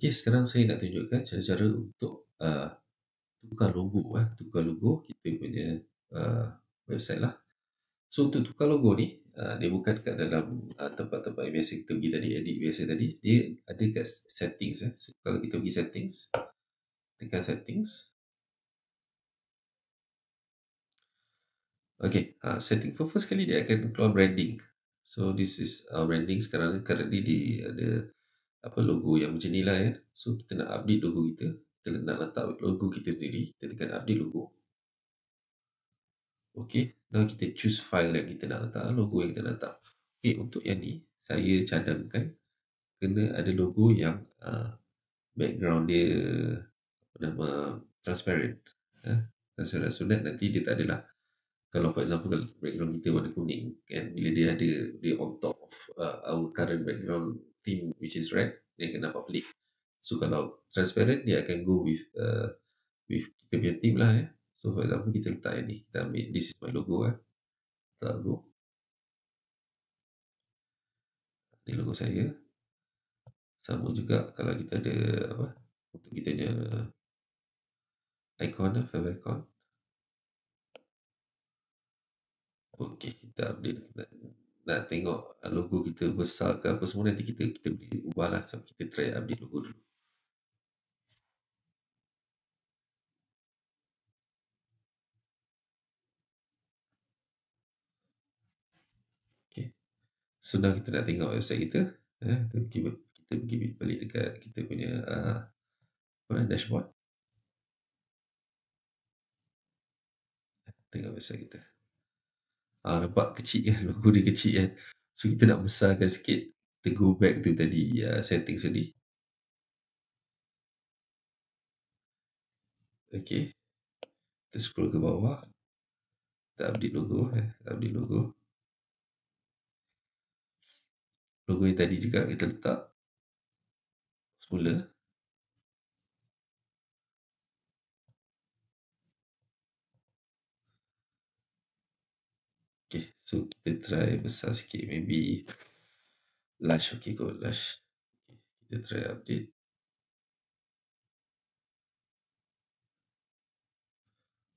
Okey, sekarang saya nak tunjukkan cara-cara untuk tukar logo. Tukar logo kita punya uh, website lah. So untuk tukar logo ni, dia bukan kat dalam tempat-tempat yang biasa kita pergi tadi, edit biasa tadi. Dia ada kat settings. So kalau kita pergi settings, tekan settings. Okay, setting first sekali dia akan keluar branding. So this is branding sekarang. Currently dia ada logo yang macam ni lah ya. So kita nak update logo kita. Kita nak letak logo kita sendiri. Kita tekan update logo. Okay, now kita choose file yang kita nak letak, logo yang kita nak letak. Okay, untuk yang ni, saya cadangkan kena ada logo yang background dia nama transparent. Transparent, so that nanti dia tak adalah, kalau for example kalau background kita warna kuning kan, bila dia on top of our current background theme which is red, dia akan nampak pelik. So kalau transparent, dia akan go with kita punya theme lah ya. So for example kita letak yang ni, kita ambil this is my logo letak logo. Ini logo saya. Sama juga kalau kita ada untuk kita punya icon file icon. Okey, kita update. Nak tengok logo kita besar ke apa semua, nanti kita boleh ubah lah. So kita try update logo dulu. Okay. So now kita nak tengok website kita. Kita pergi balik dekat kita punya dashboard. Tengok website kita. Nampak kecil kan, logo dia kecil kan. So kita nak besarkan sikit. Kita go back to tadi settings tadi. Okay. Kita scroll ke bawah. Kita update logo. Update logo. Logo yang tadi juga kita letak semula. Okay, so kita try besar sikit, maybe large. Okay, go large. Okay, kita try update.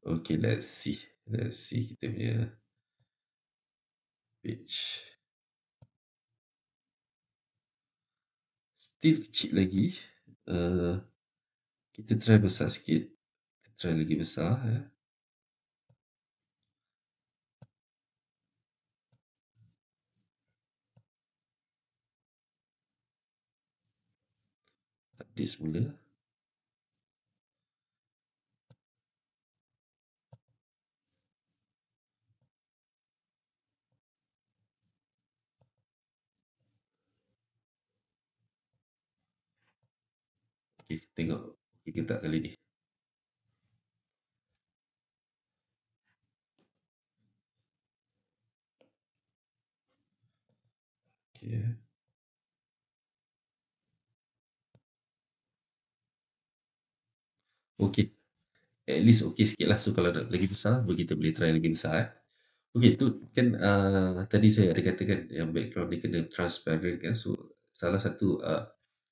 Okay, let's see kita punya page. Still kecil lagi. Kita try besar sikit. Kita try lagi besar ya. Update semula. Okay, tengok. Okay, kita tak kali ni. Okay. Okay. At least okay sikit lah. So kalau nak lagi besar, kita boleh try lagi besar. Okay, tu kan tadi saya ada katakan yang background ni kena transparent kan. So salah satu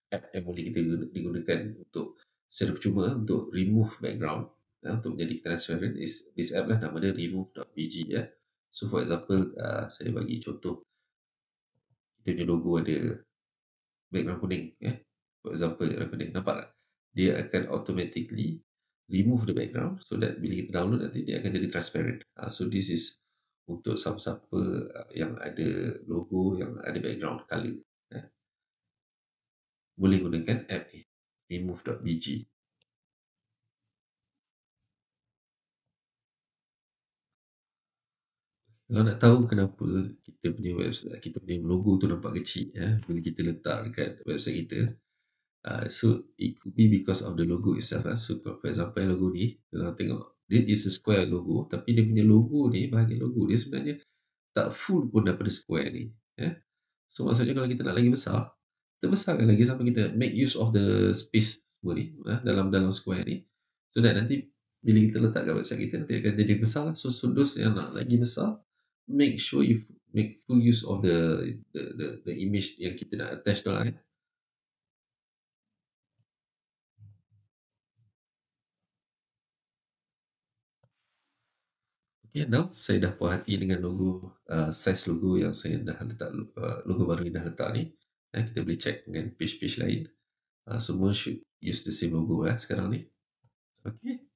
app yang boleh kita digunakan untuk secara percuma untuk remove background untuk menjadi transparent is this app lah, nama dia remove.bg ya. So for example saya bagi contoh, kita punya logo ada background kuning for example background kuning, nampak tak? Dia akan automatically remove the background so that bila kita download nanti dia akan jadi transparent. So this is untuk siapa-siapa yang ada logo yang ada background color boleh gunakan app ni remove.bg. Kalau nak tahu kenapa kita punya website, kita punya logo tu nampak kecil bila kita letak dekat website kita, so it could be because of the logo itself. So for example logo ni, kalau tengok dia is a square logo, tapi dia punya logo ni, bahagian logo dia sebenarnya tak full pun daripada square ni. So maksudnya kalau kita nak lagi besar, kita besarkan lagi sampai kita make use of the space semua ni dalam square ni, so that nanti bila kita letak kat website kita nanti akan jadi besar lah. So those yang nak lagi besar, make sure you make full use of the image yang kita nak attach tu lah. Okay, now saya dah puas hati dengan logo, size logo yang saya dah letak, logo baru yang dah letak ni. Kita boleh check dengan page-page lain. Semua should use the same logo sekarang ni. Okay.